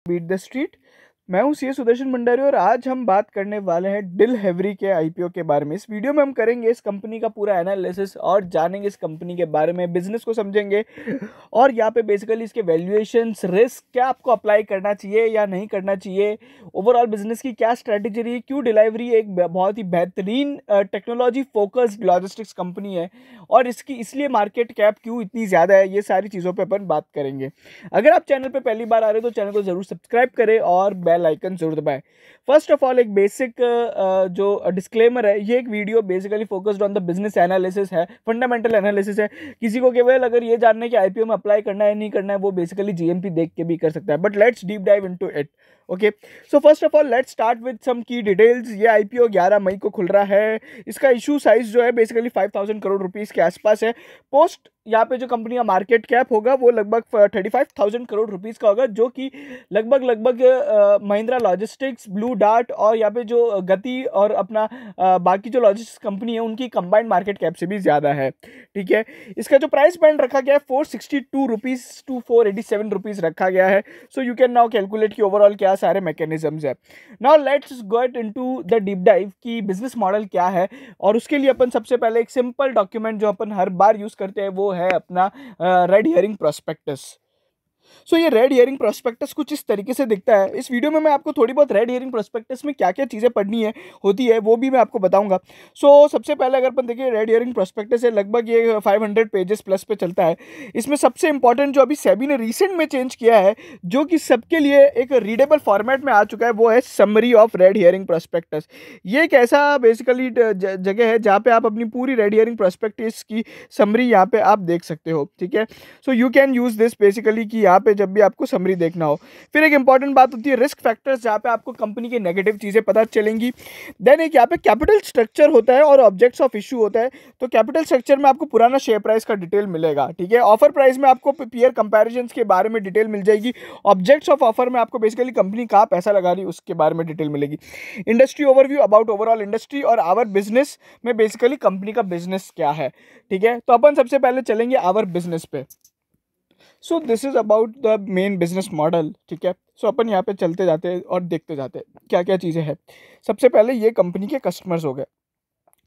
Beat the street. मैं हूं CA Sudarshan Bhandari और आज हम बात करने वाले हैं डिलहेवरी के आईपीओ के बारे में। इस वीडियो में हम करेंगे इस कंपनी का पूरा एनालिसिस और जानेंगे इस कंपनी के बारे में, बिजनेस को समझेंगे और यहाँ पे बेसिकली इसके वैल्यूएशंस, रिस्क क्या आपको अप्लाई करना चाहिए या नहीं करना चाहिए, ओवरऑल बिजनेस की क्या स्ट्रेटेजी रही, क्यों डिलीवरी एक बहुत ही बेहतरीन टेक्नोलॉजी फोकस्ड लॉजिस्टिक्स कंपनी है और इसकी इसलिए मार्केट कैप क्यों इतनी ज़्यादा है, ये सारी चीज़ों पे अपन बात करेंगे। अगर आप चैनल पे पहली बार आ रहे हो तो चैनल को जरूर सब्सक्राइब करें और बेल आइकन जरूर दबाएं। फर्स्ट ऑफ ऑल एक बेसिक जो डिस्क्लेमर है, ये एक video basically focused on the business analysis है, फंडामेंटल एनालिसिस है। किसी को केवल अगर ये जानना है कि आईपीओ में अप्लाई करना है नहीं करना है, वो बेसिकली जीएमपी देख के भी कर सकता है, but let's deep dive into it. Okay, so first of all let's start with some key details. ये आईपीओ 11 मई को खुल रहा है। इसका इशू साइज जो है बेसिकली 5000 करोड़ रुपीस के आसपास है। पोस्ट यहाँ पे जो कंपनी का मार्केट कैप होगा वो लगभग 35,000 करोड़ रुपीस का होगा, जो कि लगभग महिंद्रा लॉजिस्टिक्स, ब्लू डार्ट और यहाँ पे जो गति और अपना बाकी जो लॉजिस्टिक्स कंपनी है उनकी कंबाइंड मार्केट कैप से भी ज़्यादा है। ठीक है, इसका जो प्राइस बैंड रखा गया है 462 रुपीज़ टू 487 रुपीज़ रखा गया है। सो यू कैन नाउ कैलकुलेट कि ओवरऑल क्या सारे मैकेनिज्म्स है। Now let's get into the deep dive कि बिजनेस मॉडल क्या है, और उसके लिए अपन सबसे पहले एक सिंपल डॉक्यूमेंट जो अपन हर बार यूज़ करते हैं वो है अपना रेड हियरिंग प्रोस्पेक्टस। सो ये रेड हियरिंग प्रोस्पेक्टस कुछ इस तरीके से दिखता है। इस वीडियो में मैं आपको थोड़ी बहुत रेड हियरिंग प्रोस्पेक्टस में क्या क्या चीज़ें पढ़नी है होती है वो भी मैं आपको बताऊंगा। सो सबसे पहले अगर अपन देखिए रेड हियरिंग प्रोस्पेक्टस है, लगभग ये 500 पेजेस प्लस पे चलता है। इसमें सबसे इंपॉर्टेंट जो अभी सेबी ने रिसेंट में चेंज किया है, जो कि सबके लिए एक रीडेबल फॉर्मेट में आ चुका है, वो है summary of red herring prospectus. ये एक ऐसा बेसिकली जगह है जहाँ पे आप अपनी पूरी रेड हियरिंग प्रोस्पेक्टस की समरी यहाँ पे आप देख सकते हो। ठीक है, सो you can use this basically कि यहाँ पे जब भी आपको समरी देखना हो। फिर एक इंपॉर्टेंट बात होती है रिस्क फैक्टर्स, जहाँ पे आपको कंपनी की नेगेटिव चीज़ें पता चलेंगी। देन एक यहाँ पे कैपिटल स्ट्रक्चर होता है और ऑब्जेक्ट्स ऑफ इशू होता है। तो कैपिटल स्ट्रक्चर में आपको पुराना शेयर प्राइस का डिटेल मिलेगा। ठीक है, ऑफर प्राइस में आपको पीयर कंपैरिजंस के बारे में डिटेल मिल जाएगी। ऑब्जेक्ट्स ऑफ ऑफर में आपको बेसिकली कंपनी कहाँ पैसा लगा रही है उसके बारे में डिटेल मिलेगी। Industry overview about overall industry और आवर बिजनेस में बेसिकली कंपनी का बिजनेस क्या है। ठीक है, तो अपन सबसे पहले चलेंगे आवर बिजनेस पे। So this is about the main business model. ठीक है, सो अपन यहाँ पे चलते जाते हैं और देखते जाते हैं क्या क्या चीज़ें हैं। सबसे पहले ये कंपनी के कस्टमर्स हो गए।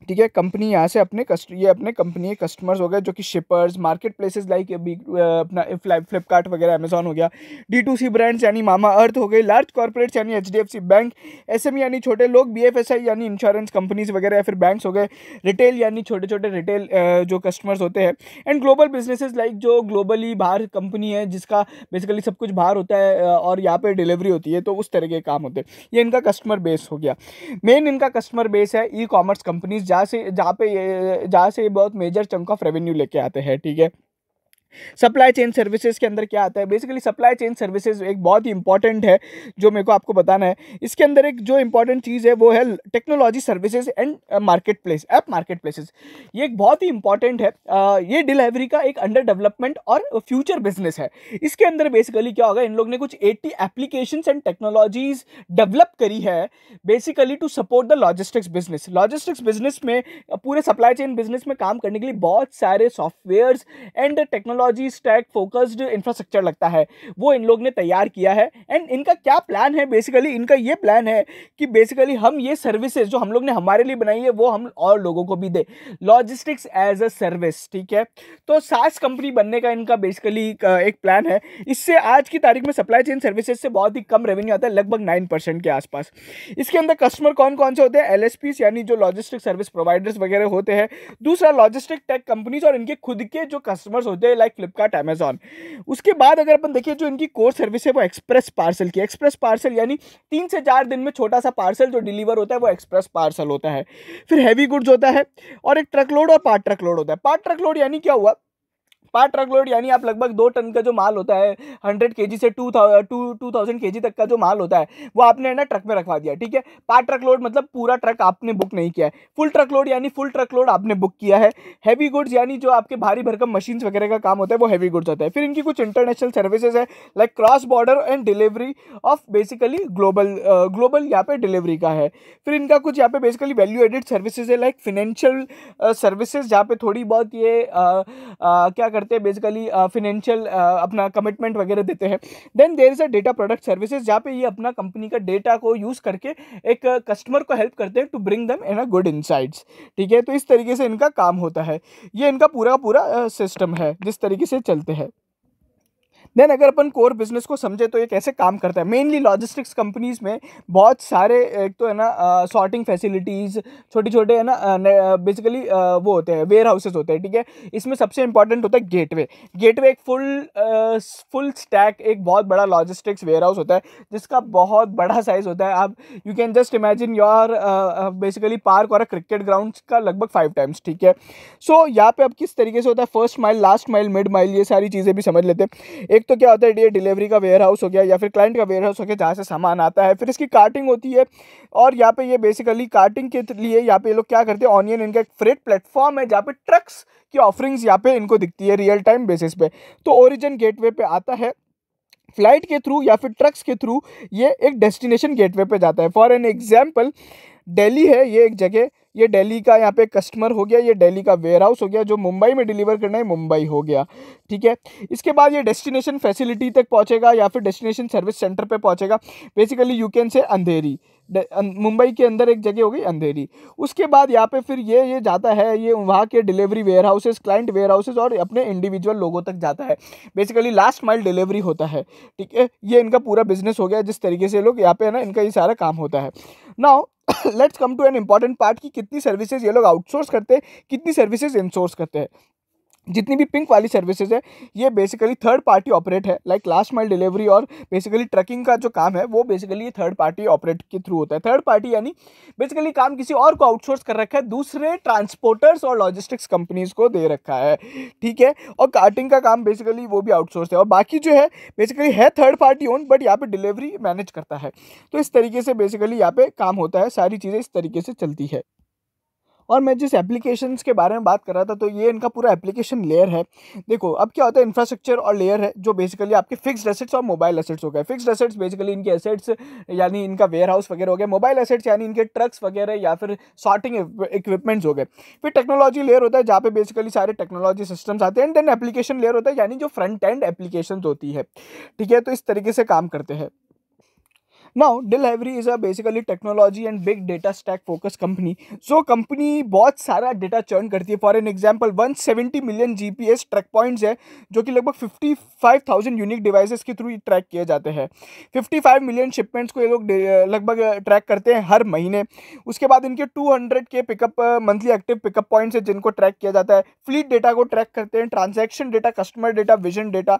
ठीक है, कंपनी यहाँ से ये अपने कंपनी के कस्टमर्स हो गए, जो कि शिपर्स, मार्केट प्लेसेस लाइक अपना फ्लिपकार्ट वगैरह, अमेजॉन हो गया। D2C ब्रांड्स यानी मामा अर्थ हो गई, लार्ज कॉर्पोरेट्स यानी HDFC बैंक, SME यानी छोटे लोग, BFSI यानी इंश्योरेंस कंपनीज वगैरह या फिर बैंक्स हो गए, रिटेल यानी छोटे छोटे रिटेल जो कस्टमर्स होते हैं, एंड ग्लोबल बिजनेसेस लाइक जो ग्लोबली बाहर कंपनी है जिसका बेसिकली सब कुछ बाहर होता है और यहाँ पे डिलीवरी होती है, तो उस तरह के काम होते हैं। ये इनका कस्टमर बेस हो गया। मेन इनका कस्टमर बेस है ई कॉमर्स कंपनीज, जहाँ से ये बहुत मेजर चंक ऑफ रेवेन्यू लेके आते हैं। ठीक है, सप्लाई चेन सर्विसेज के अंदर क्या आता है, बेसिकली सप्लाई चेन सर्विसेज एक बहुत ही इंपॉर्टेंट है जो मेरे को आपको बताना है। इसके अंदर एक जो इंपॉर्टेंट चीज़ है वो है technology services and market place, app market places. ये एक बहुत ही इंपॉर्टेंट है। ये डिलीवरी का एक अंडर डेवलपमेंट और फ्यूचर बिजनेस है। इसके अंदर बेसिकली क्या होगा, इन लोग ने कुछ 80 एप्लीकेशंस एंड टेक्नोलॉजीज डेवलप करी है basically to support the logistics business. Logistics business में, पूरे सप्लाई चेन बिजनेस में काम करने के लिए बहुत सारे softwares and technology stack focused infrastructure लगता है, वो इन लोग ने तैयार किया है। एंड इनका क्या प्लान है, बेसिकली इनका ये प्लान है कि बेसिकली हम ये सर्विसेज जो हम लोग ने हमारे लिए बनाई है वो हम और लोगों को भी दे, लॉजिस्टिक्स एज अ सर्विस। ठीक है, तो SaaS कंपनी बनने का इनका बेसिकली एक प्लान है। इससे आज की तारीख में सप्लाई चेन सर्विसेज से बहुत ही कम रेवेन्यू आता है, लगभग 9% के आसपास। इसके अंदर कस्टमर कौन कौन से होते हैं, LSPs यानी जो लॉजिस्टिक सर्विस प्रोवाइडर्स वगैरह होते हैं। दूसरा लॉजिस्टिक टेक कंपनीज और इनके खुद के जो कस्टमर्स होते हैं लाइक फ्लिपकार्ट, अमेजॉन। उसके बाद अगर अपन देखिए जो इनकी कोर सर्विस है वो एक्सप्रेस पार्सल की। एक्सप्रेस पार्सल यानी 3 से 4 दिन में छोटा सा पार्सल जो डिलीवर होता है वो एक्सप्रेस पार्सल होता है। फिर हैवी गुड्स होता है और एक ट्रकलोड और पार्ट ट्रकलोड होता है। पार्ट ट्रकलोड यानी क्या हुआ, पार्ट ट्रकलोड यानी आप लगभग 2 टन का जो माल होता है, 100 kg से 2000 kg तक का जो माल होता है वो आपने ना ट्रक में रखवा दिया। ठीक है, पार्ट ट्रकलोड मतलब पूरा ट्रक आपने बुक नहीं किया है। फुल ट्रकलोड यानी फुल ट्रकलोड आपने बुक किया है। हैवी गुड्स यानी जो आपके भारी भरकम मशीन्स वगैरह का काम होता है वो हैवी गुड्स होता है। फिर इनकी कुछ इंटरनेशनल सर्विसेज है like cross border and delivery of basically global यहाँ पे डिलीवरी का है। फिर इनका कुछ यहाँ पे बेसिकली वैल्यू एडेड सर्विसेज है लाइक फाइनेंशियल सर्विसेज, जहाँ पे थोड़ी बहुत ये क्या करते हैं बेसिकली फिनेंशियल अपना कमिटमेंट वगैरह देते हैं। Then there is a data product services, जहाँ पे ये अपना कंपनी का डेटा को यूज़ करके एक कस्टमर को हेल्प करते हैं to bring them in a good insights. ठीक है, तो इस तरीके से इनका काम होता है। ये इनका पूरा पूरा सिस्टम है जिस तरीके से चलते हैं। देन अगर अपन कोर बिजनेस को समझे तो ये कैसे काम करता है। मेनली लॉजिस्टिक्स कंपनीज में बहुत सारे एक तो है ना सॉर्टिंग फैसिलिटीज़, छोटे छोटे है ना बेसिकली वो होते हैं वेयर हाउसेज होते हैं। ठीक है, इसमें सबसे इंपॉर्टेंट होता है गेटवे। गेटवे एक फुल स्टैक एक बहुत बड़ा लॉजिस्टिक्स वेयर हाउस होता है जिसका बहुत बड़ा साइज होता है। आप you can just imagine your basically park और क्रिकेट ग्राउंड का लगभग 5 टाइम्स। ठीक है, सो यहाँ पे अब किस तरीके से होता है, first mile, last mile, mid mile, ये सारी चीज़ें भी समझ लेते हैं। एक तो क्या होता है, ये डिलीवरी का वेयर हाउस हो गया या फिर क्लाइंट का वेयर हाउस हो गया जहाँ से सामान आता है, फिर इसकी कार्टिंग होती है। और यहाँ पे ये बेसिकली कार्टिंग के लिए यहाँ पे लोग क्या करते हैं, ऑनियन इनका एक फ्रेट प्लेटफॉर्म है जहाँ पे ट्रक्स की ऑफरिंग्स यहाँ पे इनको दिखती है रियल टाइम बेसिस पे। तो ओरिजिन गेटवे पे आता है, फ्लाइट के थ्रू या फिर ट्रक्स के थ्रू ये एक डेस्टिनेशन गेटवे पे जाता है। फॉर एन एग्जाम्पल दिल्ली है ये एक जगह, ये दिल्ली का यहाँ पे कस्टमर हो गया, ये दिल्ली का वेयर हाउस हो गया, जो मुंबई में डिलीवर करना है मुंबई हो गया। ठीक है, इसके बाद ये डेस्टिनेशन फैसिलिटी तक पहुँचेगा या फिर डेस्टिनेशन सर्विस सेंटर पे पहुँचेगा। बेसिकली यू कैन से अंधेरी, मुंबई के अंदर एक जगह हो गई अंधेरी। उसके बाद यहाँ पे फिर ये जाता है, ये वहाँ के delivery warehouses, client warehouses और अपने इंडिविजुअल लोगों तक जाता है। बेसिकली लास्ट माइल डिलीवरी होता है। ठीक है, ये इनका पूरा बिजनेस हो गया जिस तरीके से लोग यहाँ पे है ना इनका ये सारा काम होता है। Now let's come to an important part कि कितनी सर्विसेज ये लोग आउटसोर्स करते हैं, कितनी सर्विसेज इनसोर्स करते हैं। जितनी भी पिंक वाली सर्विसेज है ये बेसिकली थर्ड पार्टी ऑपरेट है, लाइक लास्ट माइल डिलीवरी और बेसिकली ट्रकिंग का जो काम है वो बेसिकली ये थर्ड पार्टी ऑपरेट के थ्रू होता है। थर्ड पार्टी यानी बेसिकली काम किसी और को आउटसोर्स कर रखा है, दूसरे ट्रांसपोर्टर्स और लॉजिस्टिक्स कंपनीज को दे रखा है। ठीक है, और कार्टिंग का काम बेसिकली वो भी आउटसोर्स है, और बाकी जो है बेसिकली है थर्ड पार्टी ओन, बट यहाँ पे डिलीवरी मैनेज करता है। तो इस तरीके से बेसिकली यहाँ पे काम होता है, सारी चीज़ें इस तरीके से चलती है। और मैं जिस एप्लीकेशंस के बारे में बात कर रहा था तो ये इनका पूरा एप्लीकेशन लेयर है। देखो अब क्या होता है, इंफ्रास्ट्रक्चर और लेयर है जो बेसिकली आपके फिक्स्ड एसेट्स और मोबाइल एसेट्स हो गए। फिक्स्ड एसेट्स बेसिकली इनके एसेट्स यानी इनका वेयर हाउस वगैरह हो गया, मोबाइल एसेट्स यानी इनके ट्रक्स वगैरह या फिर सॉर्टिंग इक्विपमेंट्स हो गए। फिर टेक्नोलॉजी लेयर होता है जहाँ पे बेसिकली सारे टेक्नोलॉजी सिस्टम्स आते हैं। एंड देन एप्लीकेशन लेयर होता है यानी जो फ्रंट एंड एप्लीकेशन होती है। ठीक है, तो इस तरीके से काम करते हैं। Now, Delhivery is a basically technology and big data stack focused company. So, company बहुत सारा डेटा चर्न करती है। For an example 170 million GPS track points है जो कि लगभग 55,000 यूनिक डिवाइसेस के थ्रू ट्रैक किए जाते हैं। 55 मिलियन शिपमेंट्स को ये लोग लगभग ट्रैक करते हैं हर महीने। उसके बाद इनके 200 के pickup monthly active pickup points है जिनको ट्रैक किया जाता है। फ्लीट डेटा को ट्रैक करते हैं, transaction data, customer data, vision data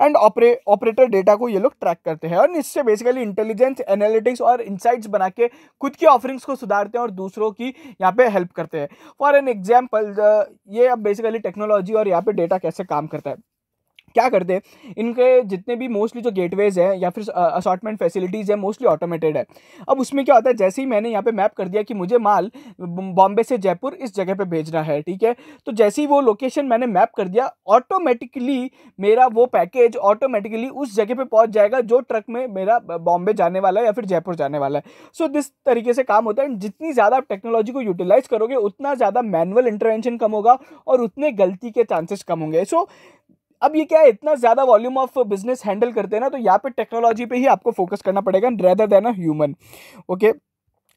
and operator data को ये लोग ट्रैक करते हैं। और इससे बेसिकली इंटेलिजेंस, एनालिटिक्स और इनसाइट्स बना के खुद की ऑफरिंग्स को सुधारते हैं और दूसरों की यहाँ पे हेल्प करते हैं। फॉर एन एग्जाम्पल ये अब बेसिकली टेक्नोलॉजी और यहाँ पे डेटा कैसे काम करता है, क्या करते हैं, इनके जितने भी मोस्टली जो गेटवेज हैं या फिर असॉर्टमेंट फैसिलिटीज़ है मोस्टली ऑटोमेटेड है। अब उसमें क्या होता है, जैसे ही मैंने यहाँ पे मैप कर दिया कि मुझे माल बॉम्बे से जयपुर इस जगह पे भेजना है, ठीक है, तो जैसे ही वो लोकेशन मैंने मैप कर दिया ऑटोमेटिकली मेरा वो पैकेज ऑटोमेटिकली उस जगह पे पहुंच जाएगा जो ट्रक में मेरा बॉम्बे जाने वाला है या फिर जयपुर जाने वाला है। सो दिस तरीके से काम होता है। जितनी ज़्यादा आप टेक्नोलॉजी को यूटिलाइज करोगे उतना ज़्यादा मैनुअल इंटरवेंशन कम होगा और उतने गलती के चांसेस कम होंगे। सो अब ये क्या है, इतना ज्यादा वॉल्यूम ऑफ बिजनेस हैंडल करते हैं ना, तो यहाँ पे टेक्नोलॉजी पे ही आपको फोकस करना पड़ेगा rather than a human. Okay,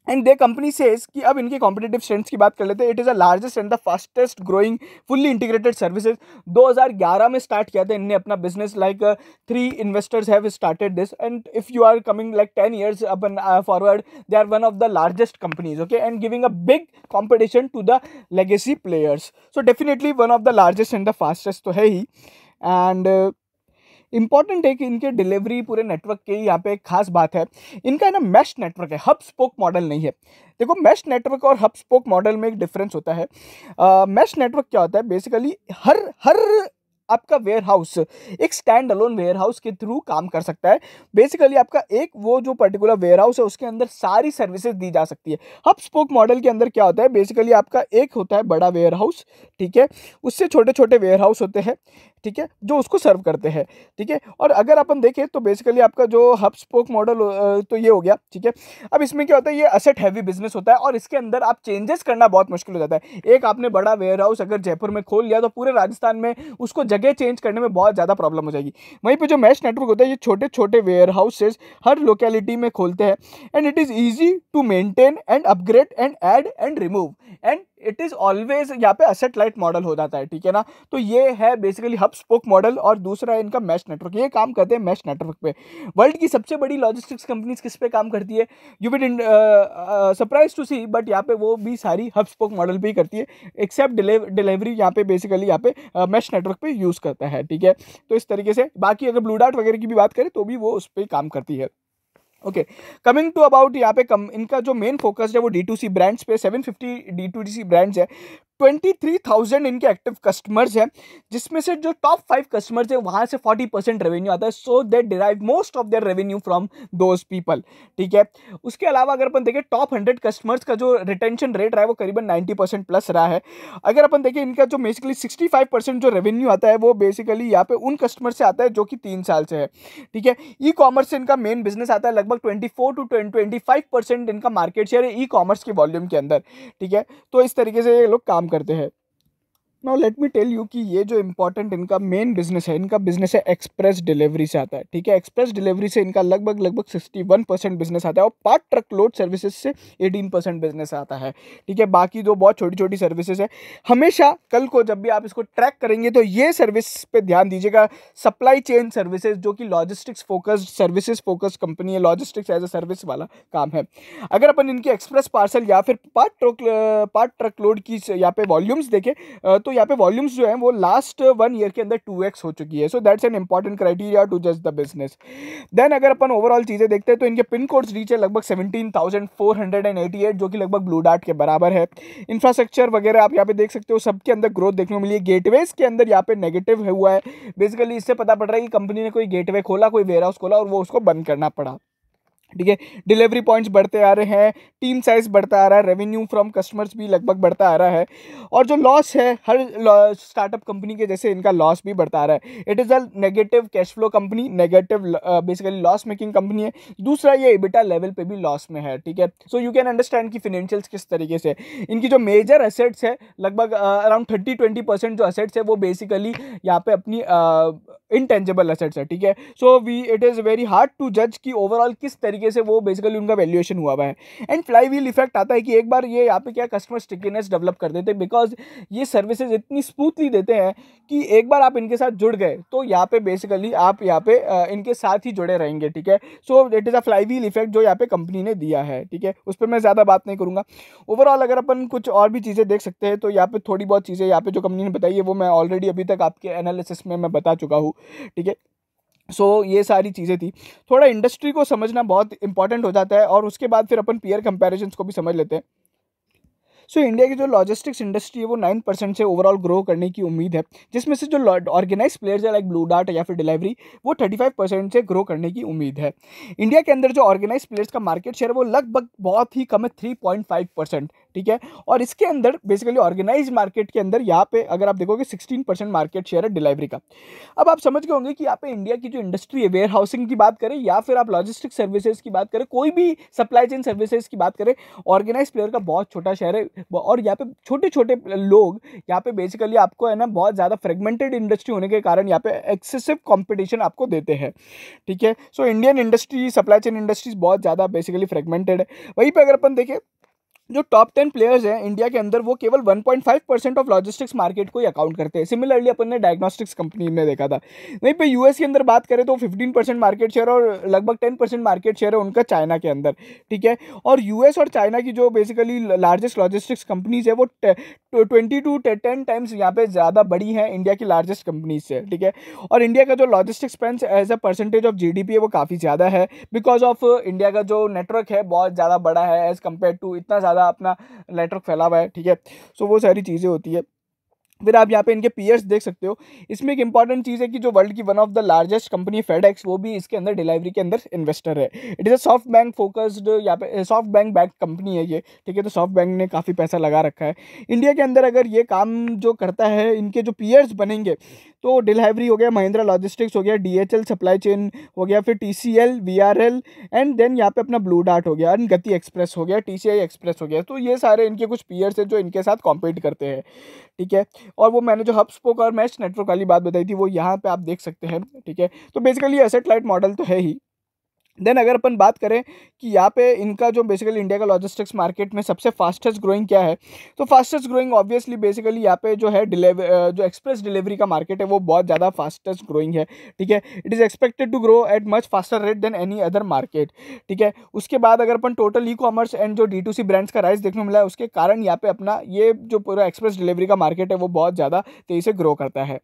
and they company says कि अब इनके कॉम्पिटिटिव स्ट्रेंथ्स की बात कर लेते हैं। It is the largest and the fastest growing fully integrated services. 2011 में स्टार्ट किया था इनने अपना बिजनेस। Like 3 investors have started this and if you are coming like 10 years अपन forward, they are one of the largest companies, okay, and giving a big competition to the legacy players. So definitely one of the largest and the fastest तो है ही। And important है कि इनके delivery पूरे network के यहाँ पे एक खास बात है, इनका ना मैश नेटवर्क है, हब स्पोक मॉडल नहीं है। देखो मैश नेटवर्क और हब स्पोक मॉडल में एक डिफरेंस होता है। मैश नेटवर्क क्या होता है, बेसिकली हर आपका वेयर हाउस एक स्टैंड अलोन वेयर हाउस के थ्रू काम कर सकता है। बेसिकली आपका एक वो जो पर्टिकुलर वेयर हाउस है उसके अंदर सारी सर्विसेज दी जा सकती है। हब स्पोक मॉडल के अंदर क्या होता है, बेसिकली आपका एक होता है बड़ा वेयर हाउस, ठीक है, उससे छोटे छोटे वेयर हाउस होते हैं, ठीक है, जो उसको सर्व करते हैं, ठीक है। और अगर अपन देखें तो बेसिकली आपका जो हब स्पोक मॉडल तो ये हो गया, ठीक है। अब इसमें क्या होता है, ये असेट हैवी बिजनेस होता है और इसके अंदर आप चेंजेस करना बहुत मुश्किल हो जाता है। एक आपने बड़ा वेयर हाउस अगर जयपुर में खोल लिया तो पूरे राजस्थान में उसको जगह चेंज करने में बहुत ज़्यादा प्रॉब्लम हो जाएगी। वहीं पे जो मैश नेटवर्क होता है ये छोटे छोटे वेयर हाउसेज हर लोकेलिटी में खोलते हैं and it is easy to maintain and upgrade and add and remove and it is always यहाँ पे असेट लाइट मॉडल हो जाता है, ठीक है ना। तो ये है बेसिकली हब स्पोक मॉडल और दूसरा है इनका मैश नेटवर्क। ये काम करते हैं मैश नेटवर्क पे। वर्ल्ड की सबसे बड़ी लॉजिस्टिक्स कंपनीज किस पे काम करती है, you will surprise to see, but यहाँ पे वो भी सारी हब स्पोक मॉडल पे ही करती है एक्सेप्ट डिलीवरी यहाँ पे बेसिकली यहाँ पे मैश नेटवर्क पे यूज़ करता है, ठीक है। तो इस तरीके से बाकी अगर ब्लू डार्ट वगैरह की भी बात करें तो भी वो उस पर काम करती है। ओके, कमिंग टू अबाउट यहाँ पे इनका जो मेन फोकस है वो D2C ब्रांड्स पे 750 D2C ब्रांड्स है, 23,000 इनके एक्टिव कस्टमर्स हैं, जिसमें से जो टॉप 5 कस्टमर्स है वहां से 40% रेवेन्यू आता है। So they derive most of their revenue from those people, ठीक है। उसके अलावा अगर अपन देखें टॉप 100 कस्टमर्स का जो रिटेंशन रेट रहा है वो करीबन 90% प्लस रहा है। अगर अपन देखें इनका जो बेसिकली 65% जो रेवेन्यू आता है वो बेसिकली यहाँ पे उन कस्टमर से आता है जो कि 3 साल से है, ठीक है। ई कॉमर्स से इनका मेन बिजनेस आता है, लगभग 24 to 25% इनका मार्केट शेयर है ई कॉमर्स के वॉल्यूम के अंदर, ठीक है। तो इस तरीके से ये लोग काम करते हैं। Now let me tell you कि ये जो इंपॉर्टेंट इनका मेन बिजनेस है, इनका बिजनेस है एक्सप्रेस डिलीवरी से आता है, ठीक है। एक्सप्रेस डिलीवरी से इनका लगभग 61% बिजनेस आता है और पार्ट ट्रक लोड सर्विसेज से 18% बिजनेस आता है, ठीक है। बाकी जो बहुत छोटी छोटी सर्विसेज है, हमेशा कल को जब भी आप इसको ट्रैक करेंगे तो ये सर्विस पे ध्यान दीजिएगा। सप्लाई चेन सर्विसेज जो कि logistics focused services focused company है, लॉजिस्टिक्स एज अ सर्विस वाला काम है। अगर अपन इनके एक्सप्रेस पार्सल या फिर पार्ट ट्रक लोड की यहाँ पे वॉल्यूम्स देखें तो यहाँ पे वॉल्यूम्स जो है वो लास्ट 1 ईयर के अंदर 2x हो चुकी है। So that's an important criteria to जज द बिजनेस। देन अगर अपन ओवरऑल चीजें देखते हैं तो इनके पिन कोड्स रीच है लगभग 17,488 जो कि लगभग ब्लू डार्ट के बराबर है। इंफ्रास्ट्रक्चर वगैरह आप यहाँ पे देख सकते हो, सबके अंदर ग्रोथ देखने को मिली है। गेटवेज के अंदर यहाँ पे नेगेटिव हुआ है, बेसिकली इससे पता पड़ रहा है कि कंपनी ने कोई गेटवे खोला, कोई वेयर हाउस खोला और वो उसको बंद करना पड़ा, ठीक है। डिलीवरी पॉइंट्स बढ़ते आ रहे हैं, टीम साइज बढ़ता आ रहा है, रेवेन्यू फ्रॉम कस्टमर्स भी लगभग बढ़ता आ रहा है और जो लॉस है हर स्टार्टअप कंपनी के जैसे इनका लॉस भी बढ़ता आ रहा है। It is a negative cash flow company, negative basically loss making company है। दूसरा ये एबिटा लेवल पे भी लॉस में है, ठीक है। सो यू कैन अंडरस्टैंड कि फिनेंशियल्स किस तरीके से। इनकी जो मेजर एसेट्स है लगभग अराउंड 30-20% जो एसेट्स है वो बेसिकली यहाँ पे अपनी इनटेंजिबल एसेट्स है, ठीक है। So it is very hard to जज कि ओवरऑल किस तरीके से वो बेसिकली उनका वैल्यूएशन हुआ है। एंड फ्लाई व्हील इफेक्ट आता है कि एक बार ये यहाँ पे क्या कस्टमर स्टिकीनेस डेवलप कर देते हैं, बिकॉज ये सर्विसेज इतनी स्मूथली देते हैं कि एक बार आप इनके साथ जुड़ गए तो यहाँ पे बेसिकली आप यहाँ पे इनके साथ ही जुड़े रहेंगे, ठीक है। So it is a fly wheel effect जो यहाँ पे कंपनी ने दिया है, ठीक है। उस पर मैं ज़्यादा बात नहीं करूँगा। ओवरऑल अगर अपन कुछ और भी चीज़ें देख सकते हैं तो यहाँ पे थोड़ी बहुत चीज़ें यहाँ पे जो कंपनी ने बताई है वो मैं ऑलरेडी अभी तक आपके एनालिसिस में मैं बता चुका हूँ, ठीक है। सो ये सारी चीज़ें थी। थोड़ा इंडस्ट्री को समझना बहुत इंपॉर्टेंट हो जाता है और उसके बाद फिर अपन पीयर कंपैरिजन्स को भी समझ लेते हैं। सो इंडिया की जो लॉजिस्टिक्स इंडस्ट्री है वो 9% से ओवरऑल ग्रो करने की उम्मीद है, जिसमें से जो ऑर्गेनाइज प्लेयर्स है लाइक ब्लू डार्ट या फिर डिलीवरी वो 35% से ग्रो करने की उम्मीद है। इंडिया के अंदर जो ऑर्गेनाइज प्लेयर्स का मार्केट शेयर है वो लगभग बहुत ही कम है, 3.5%, ठीक है। और इसके अंदर बेसिकली ऑर्गेनाइज मार्केट के अंदर यहाँ पे अगर आप देखोगे 16% मार्केट शेयर है डिलीवरी का। अब आप समझ गए होंगे कि यहाँ पे इंडिया की जो इंडस्ट्री है, वेयर हाउसिंग की बात करें या फिर आप लॉजिस्टिक सर्विसेज की बात करें, कोई भी सप्लाई चेन सर्विसेज की बात करें, ऑर्गेनाइज प्लेयर का बहुत छोटा शेयर है और यहाँ पे छोटे छोटे लोग यहाँ पे बेसिकली आपको है ना बहुत ज़्यादा फ्रेगमेंटेड इंडस्ट्री होने के कारण यहाँ पे एक्सेसिव कंपटीशन आपको देते हैं, ठीक है। So Indian industry supply chain industries बहुत ज़्यादा बेसिकली फ्रेगमेंटेड है। वहीं पे अगर अपन देखें जो टॉप 10 प्लेयर्स हैं इंडिया के अंदर वो केवल 1.5% ऑफ लॉजिस्टिक्स मार्केट को ही अकाउंट करते हैं। सिमिलरली अपन ने डायग्नोस्टिक्स कंपनी में देखा था। वहीं पे यूएस के अंदर बात करें तो 15% मार्केट शेयर और लगभग 10% मार्केट शेयर है उनका चाइना के अंदर, ठीक है। और यूएस और चाइना की जो बेसिकली लार्जेस्ट लॉजिस्टिक्स कंपनीज है वो 20 to 10 टाइम्स यहाँ पे ज़्यादा बड़ी है इंडिया की लार्जेस्ट कंपनीज से, ठीक है। और इंडिया का जो logistics spends as a percentage of GDP है वो काफ़ी ज़्यादा है, बिकॉज ऑफ इंडिया का जो नेटवर्क है बहुत ज़्यादा बड़ा है एज कम्पेयर टू इतना ज़्यादा अपना नेटवर्क फैला हुआ है, ठीक है। सो वो सारी चीज़ें होती है। फिर आप यहाँ पे इनके पीयर्स देख सकते हो। इसमें एक इंपॉर्टेंट चीज़ है कि जो वर्ल्ड की one of the largest company FedEx वो भी इसके अंदर डिलीवरी के अंदर इन्वेस्टर है। It is a soft bank focused, यहाँ पे सॉफ्ट बैंक बैक कंपनी है ये, ठीक है। तो सॉफ्ट बैंक ने काफ़ी पैसा लगा रखा है इंडिया के अंदर। अगर ये काम जो करता है इनके जो पीयर्स बनेंगे तो डिलीवरी हो गया, महिंद्रा लॉजिस्टिक्स हो गया, DHL सप्लाई चेन हो गया, फिर TCL, VRL एंड देन यहाँ पे अपना ब्लू डार्ट हो गया, एंड गति एक्सप्रेस हो गया, TCI एक्सप्रेस हो गया। तो ये सारे इनके कुछ पीयर्स हैं जो इनके साथ कॉम्पीट करते हैं, ठीक है। और वो मैंने जो हब स्पोक और मैश नेटवर्क वाली बात बताई थी वो यहाँ पे आप देख सकते हैं, ठीक है। तो बेसिकली एसेट लाइट मॉडल तो है ही। देन अगर अपन बात करें कि यहाँ पे इनका जो बेसिकली इंडिया का लॉजिस्टिक्स मार्केट में सबसे फास्टेस्ट ग्रोइंग क्या है, तो फास्टेस्ट ग्रोइंग ऑब्वियसली बेसिकली यहाँ पे जो है जो एक्सप्रेस डिलीवरी का मार्केट है वो बहुत ज़्यादा फास्टेस्ट ग्रोइंग है, ठीक है। It is expected to grow at much faster rate than any other market, ठीक है। उसके बाद अगर अपन टोटल ई-कॉमर्स एंड जो D2C ब्रांड्स का राइज देखने को मिला है, उसके कारण यहाँ पे अपना ये जो पूरा एक्सप्रेस डिलीवरी का मार्केट है वो बहुत ज़्यादा तेज़ी से ग्रो करता है।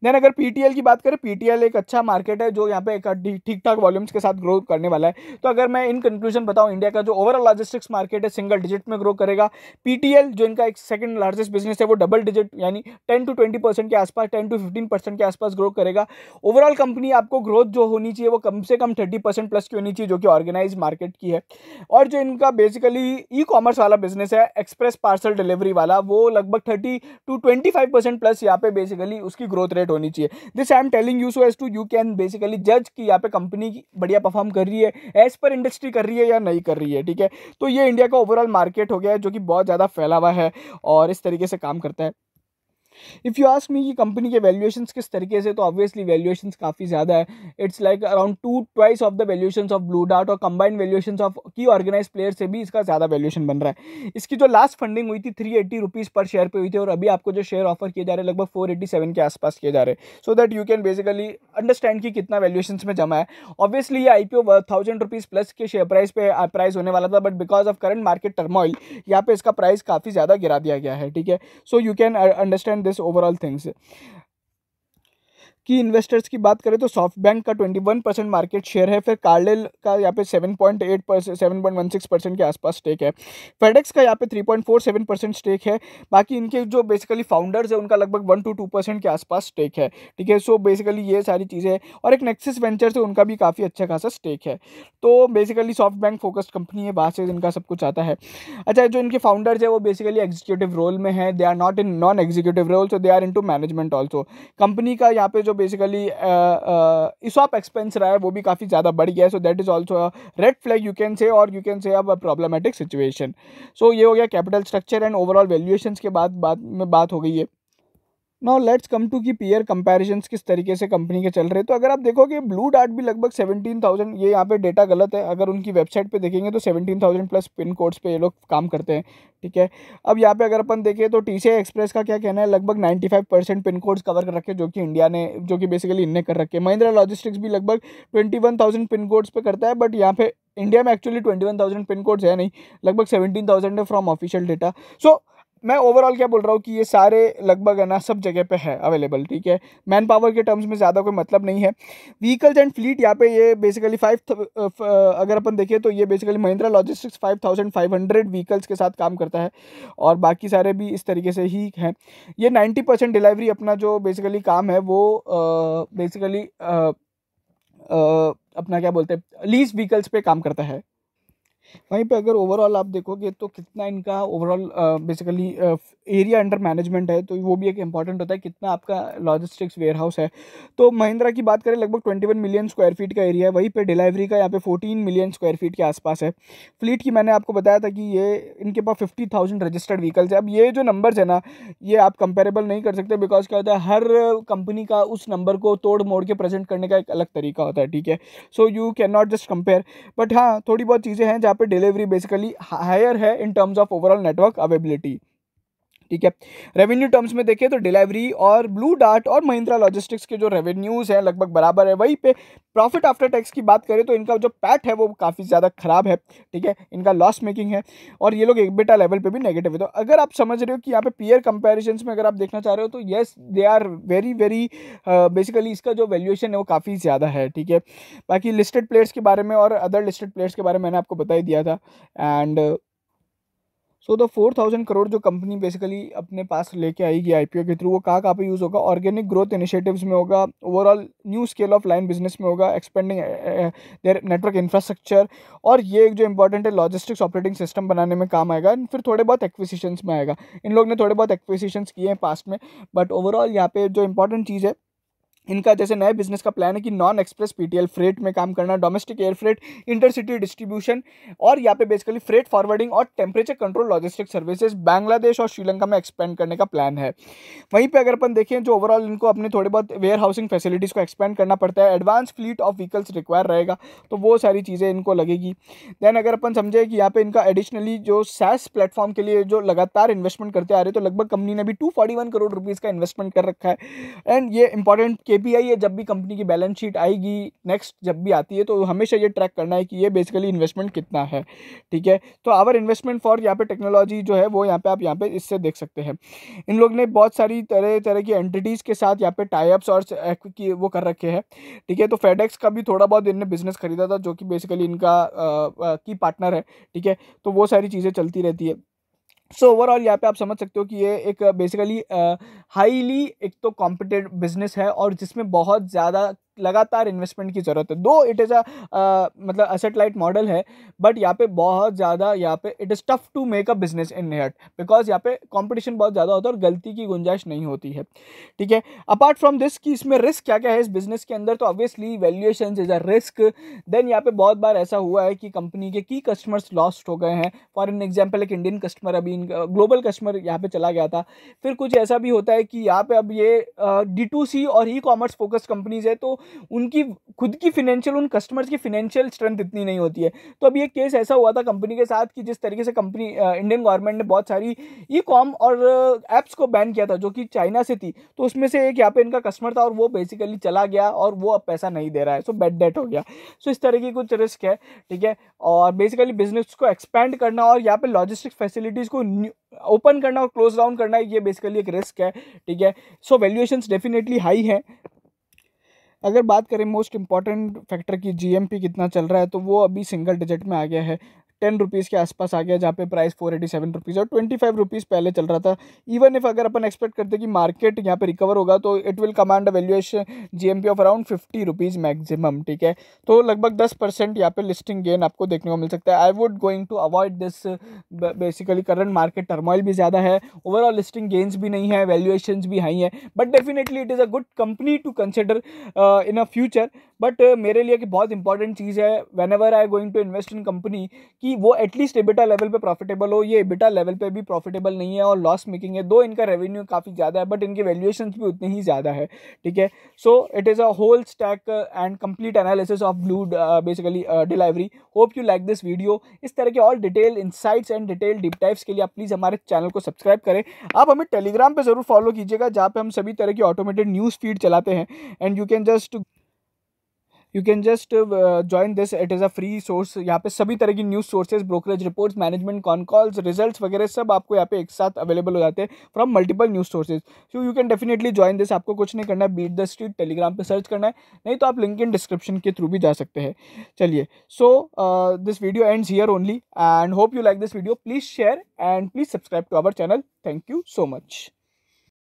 देन अगर PTL की बात करें, PTL एक अच्छा मार्केट है जो यहाँ पे ठीक ठाक वॉल्यूम्स के साथ ग्रो करने वाला है। तो अगर मैं इन कंक्लूजन बताऊं, इंडिया का जो ओवरऑल लॉजिस्टिक्स मार्केट है सिंगल डिजिट में ग्रो करेगा। PTL जो इनका एक सेकंड लार्जेस्ट बिजनेस है वो डबल डिजिट यानी 10 to 20% के आसपास, 10 to 15% के आसपास ग्रो करेगा। ओवरऑल कंपनी आपको ग्रोथ जो होनी चाहिए वो कम से कम 30% प्लस की होनी चाहिए, जो कि ऑर्गेनाइज मार्केट की है। और जो इनका बेसिकली ई-कॉमर्स वाला बिजनेस है, एक्सप्रेस पार्सल डिलीवरी वाला, वो लगभग 30 to 25% प्लस यहाँ पे बेसिकली उसकी ग्रोथ रेट होनी चाहिए। This I am telling you so as to you can basically जज कि यहाँ पे कंपनी बढ़िया परफॉर्म कर रही है, एज पर इंडस्ट्री कर रही है या नहीं कर रही है, ठीक है। तो ये इंडिया का ओवरऑल मार्केट हो गया है जो कि बहुत ज़्यादा फैला हुआ है और इस तरीके से काम करता है। इफ़ यू आस्क मी कि कंपनी के वैल्यूएशंस किस तरीके से, तो ऑब्वियसली वैल्यूएशंस काफ़ी ज़्यादा है। It's like around 2 of the valuations of blue dart, और कंबाइंड वैल्यूएशंस ऑफ की ऑर्गेनाइज प्लेयर से भी इसका ज़्यादा वैल्यूएशन बन रहा है। इसकी जो लास्ट फंडिंग हुई थी 380 रुपीज़ पर शेयर पे हुई थी, और अभी आपको जो शेयर ऑफर किए जा रहे हैं लगभग 487 के आसपास किए जा रहे हैं, so that you can basically understand कि कितना वैल्यूएशंस में जमा है। ऑब्वियसली ये IPO 1000 रुपीज़ प्लस के शेयर प्राइस पे प्राइस होने वाला था, but because of current market turmoil यहाँ पे इसका प्राइस काफ़ी ज़्यादा गिरा दिया गया है, ठीक है। सो you can understand this overall things. की इन्वेस्टर्स की बात करें तो सॉफ्ट बैंक का 21% मार्केट शेयर है, फिर कार्डेल का यहाँ पे 7.16% के आसपास स्टेक है, फेडेक्स का यहाँ पे 3.47% स्टेक है। बाकी इनके जो बेसिकली फाउंडर्स है उनका लगभग 1 to 2% के आसपास स्टेक है, ठीक है। सो बेसिकली ये सारी चीज़ें हैं, और एक नेक्सिस वेंचर से उनका भी काफ़ी अच्छा खासा स्टेक है। तो basically soft bank focused company है, वहाँ से इनका सब कुछ आता है। अच्छा, जो इनके फाउंडर्स है वो बेसिकली एग्जीक्यूटिव रोल में है, they are not in non executive role, so they are into management also. Company का यहाँ पे जो बेसिकली ESOP एक्सपेंस रहा है वो भी काफ़ी ज़्यादा बढ़ गया है, so that is also red flag you can say, और यू कैन से अब प्रॉब्लमेटिक सिचुएशन। सो ये हो गया capital structure and overall valuations के बाद बात हो गई है। नाउ लेट्स कम टू की पीयर कंपैरिजंस किस तरीके से कंपनी के चल रहे हैं। तो अगर आप देखोगे ब्लू डार्ट भी लगभग 17,000, ये यहाँ पे डेटा गलत है, अगर उनकी वेबसाइट पे देखेंगे तो 17,000 प्लस पिन कोड्स पे ये लोग काम करते हैं, ठीक है। अब यहाँ पे अगर अपन देखें तो TCI एक्सप्रेस का क्या कहना है, लगभग 95% पिन कोड्स कवर कर रखे जो कि इंडिया ने, जो कि बेसिकली इनने कर रखे हैं। महिंद्रा लॉजिस्टिक्स भी लगभग 21,000 पिन कोड्स पे करता है, बट यहाँ पे इंडिया में एक्चुअली 21,000 पिन कोड्स है नहीं, लगभग 17,000 है फ्रॉम ऑफिशियल डेटा। सो मैं ओवरऑल क्या बोल रहा हूँ कि ये सारे लगभग है ना सब जगह पे है अवेलेबल, ठीक है। मैन पावर के टर्म्स में ज़्यादा कोई मतलब नहीं है। व्हीकल्स एंड फ्लीट यहाँ पे ये बेसिकली अगर अपन देखें तो ये बेसिकली महिंद्रा लॉजिस्टिक्स 5,500 व्हीकल्स के साथ काम करता है, और बाकी सारे भी इस तरीके से ही हैं। ये 90% डिलीवरी अपना जो बेसिकली काम है वो बेसिकली अपना क्या बोलते हैं लीज व्हीकल्स पे काम करता है। वहीं पे अगर ओवरऑल आप देखोगे तो कितना इनका overall basically area under management है, तो वो भी एक इंपॉर्टेंट होता है, कितना आपका लॉजिस्टिक्स वेयर हाउस है। तो महिंद्रा की बात करें लगभग 21 मिलियन स्क्वायर फीट का एरिया है, वहीं पे डिलीवरी का यहाँ पे 14 मिलियन स्क्वायर फीट के आसपास है। फ्लीट की मैंने आपको बताया था कि ये इनके पास 50,000 रजिस्टर्ड व्हीकल्स है। अब ये जो नंबर्स है ना, ये आप कंपेरेबल नहीं कर सकते, बिकॉज क्या होता है हर कंपनी का उस नंबर को तोड़ मोड़ के प्रेजेंट करने का एक अलग तरीका होता है, ठीक है। सो you can not just compare, but हाँ थोड़ी बहुत चीज़ें हैं जहाँ पे डिलीवरी बेसिकली हायर है in terms of overall network availability, ठीक है। रेवेन्यू टर्म्स में देखें तो डिलीवरी और ब्लू डार्ट और महिंद्रा लॉजिस्टिक्स के जो रेवेन्यूज़ हैं लगभग बराबर है। वहीं पे प्रॉफिट आफ्टर टैक्स की बात करें तो इनका जो पैट है वो काफ़ी ज़्यादा खराब है, ठीक है, इनका लॉस मेकिंग है, और ये लोग EBITDA लेवल पे भी नेगेटिव है। तो अगर आप समझ रहे हो कि यहाँ पे पीयर कंपैरिजंस में अगर आप देखना चाह रहे हो तो yes they are very very basically इसका जो वैल्यूएशन है वो काफ़ी ज़्यादा है, ठीक है। बाकी लिस्टेड प्लेयर्स के बारे में और अदर लिस्टेड प्लेयर्स के बारे में मैंने आपको बता ही दिया था। एंड सो द 4,000 करोड़ जो कंपनी बेसिकली अपने पास लेके आएगी IPO के थ्रू, वो कहाँ पे यूज़ होगा, ऑर्गेनिक ग्रोथ इनिशिएटिव्स में होगा, overall new scale of line business में होगा, एक्सपेंडिंग देयर नेटवर्क इंफ्रास्ट्रक्चर, और ये एक जो इंपॉर्टेंट है लॉजिस्टिक्स ऑपरेटिंग सिस्टम बनाने में काम आएगा, फिर थोड़े बहुत एक्विजिशंस में आएगा। इन लोग ने थोड़े बहुत एक्विजिशंस किए हैं पास्ट में, बट ओवरऑल यहाँ पे जो इंपॉर्टेंट चीज़ है इनका जैसे नए बिजनेस का प्लान है कि नॉन एक्सप्रेस पीटीएल फ्रेट में काम करना, domestic air freight, intercity distribution और यहाँ पे बेसिकली फ्रेट फॉरवर्डिंग और temperature control logistic services Bangladesh और श्रीलंका में एक्सपेंड करने का प्लान है। वहीं पे अगर अपन देखें जो ओवरऑल इनको अपने थोड़े बहुत वेयर हाउसिंग फैसिलिटीज़ को एक्सपेंड करना पड़ता है, advance fleet of vehicles require रहेगा, तो वो सारी चीज़ें इनको लगेगी। देन अगर अपन समझे कि यहाँ पे इनका एडिशनली जो सैस प्लेटफॉर्म के लिए जो लगातार इन्वेस्टमेंट करते आ रहे, तो लगभग कंपनी ने भी 241 करोड़ रुपीज़ का इन्वेस्टमेंट कर रखा है। एंड ये इंपॉर्टेंट केपीआई है, जब भी कंपनी की बैलेंस शीट आएगी नेक्स्ट जब भी आती है तो हमेशा ये ट्रैक करना है कि ये बेसिकली इन्वेस्टमेंट कितना है। ठीक है, तो आवर इन्वेस्टमेंट फॉर यहाँ पे टेक्नोलॉजी जो है वो यहाँ पे आप यहाँ पे इससे देख सकते हैं। इन लोग ने बहुत सारी तरह तरह की एंटिटीज़ के साथ यहाँ पे टाइप्स और की वो कर रखे हैं। ठीक है, तो फेडेक्स का भी थोड़ा बहुत इनने बिजनेस खरीदा था जो कि बेसिकली इनका की पार्टनर है। ठीक है, तो वो सारी चीज़ें चलती रहती है। सो ओवरऑल यहाँ पे आप समझ सकते हो कि ये एक बेसिकली हाईली एक तो कॉम्पिटेटिव बिजनेस है और जिसमें बहुत ज़्यादा लगातार इन्वेस्टमेंट की ज़रूरत है। दो इट इज़ मतलब एसेट लाइट मॉडल है, बट यहाँ पे बहुत ज़्यादा यहाँ पे it is tough to make a business in here, because यहाँ पे कंपटीशन बहुत ज़्यादा होता है और गलती की गुंजाइश नहीं होती है। ठीक है, अपार्ट फ्रॉम दिस कि इसमें रिस्क क्या क्या है इस बिजनेस के अंदर, तो obviously valuation is a risk. Then यहाँ पे बहुत बार ऐसा हुआ है कि कंपनी के की कस्टमर्स लॉस्ट हो गए हैं। फॉर एन एग्जाम्पल एक इंडियन कस्टमर अभी ग्लोबल कस्टमर यहाँ पे चला गया था। फिर कुछ ऐसा भी होता है कि यहाँ पे अब ये D2C और ई कॉमर्स फोकस्ड कंपनीज है, तो उनकी खुद की फिनेंशियल उन कस्टमर्स की फिनेंशियल स्ट्रेंथ इतनी नहीं होती है। तो अब ये केस ऐसा हुआ था कंपनी के साथ कि जिस तरीके से कंपनी इंडियन गवर्नमेंट ने बहुत सारी ई कॉम और एप्स को बैन किया था जो कि चाइना से थी, तो उसमें से एक यहाँ पे इनका कस्टमर था और वो बेसिकली चला गया और वो अब पैसा नहीं दे रहा है, सो बैड डेट हो गया। सो इस तरह की कुछ रिस्क है। ठीक है, और बेसिकली बिजनेस को एक्सपैंड करना और यहाँ पे लॉजिस्टिक फैसिलिटीज़ को ओपन करना और क्लोज डाउन करना, ये बेसिकली एक रिस्क है। ठीक है, सो वैल्यूएशंस डेफिनेटली हाई है। अगर बात करें मोस्ट इंपॉर्टेंट फैक्टर की जीएमपी कितना चल रहा है, तो वो अभी सिंगल डिजिट में आ गया है, 10 रुपीज़ के आसपास आ गया, जहाँ पे प्राइस 487 रुपीज़ और 25 रुपीज़ पहले चल रहा था। इवन इफ अगर अपन एक्सपेक्ट करते हैं कि मार्केट यहाँ पे रिकवर होगा तो it will command a valuation GMP of around 50 rupees maximum. ठीक है, तो लगभग 10% यहाँ पे लिस्टिंग गेन आपको देखने को मिल सकता है। I would going to avoid this, basically current market turmoil भी ज़्यादा है, ओवरऑल लिस्टिंग गेन्स भी नहीं है, वैल्यूएशंस भी हाई है, but definitely it is a good company to consider in a future. But मेरे लिए कि बहुत इंपॉर्टेंट चीज़ है whenever I going to invest in company कि वो एटलीस्ट एबिटा लेवल पे प्रॉफिटेबल हो। ये एबिटा लेवल पे भी प्रॉफिटेबल नहीं है और लॉस मेकिंग है, दो इनका रेवेन्यू काफ़ी ज़्यादा है बट इनके वैल्यूएशंस भी उतने ही ज़्यादा है। ठीक है, so it is a whole stack and complete analysis of blue basically delivery. Hope you like this video. इस तरह के all detail insights and detail deep types के लिए आप प्लीज़ हमारे चैनल को सब्सक्राइब करें। आप हमें टेलीग्राम पर ज़रूर फॉलो कीजिएगा जहाँ पे हम सभी तरह की ऑटोमेटेड न्यूज़ फीड चलाते हैं, and you can just join this, it is a free source. यहाँ पे सभी तरह की news sources, brokerage reports, management con calls, results वगैरह सब आपको यहाँ पे एक साथ अवेलेबल हो जाते हैं from multiple news sources. So you can definitely join this. आपको कुछ नहीं करना है, बीट द स्ट्रीट टेलीग्राम पे सर्च करना है, नहीं तो आप लिंक इन डिस्क्रिप्शन के थ्रू भी जा सकते हैं। चलिए, so this video ends here only and hope you like this video. Please share and please subscribe to our channel. Thank you so much.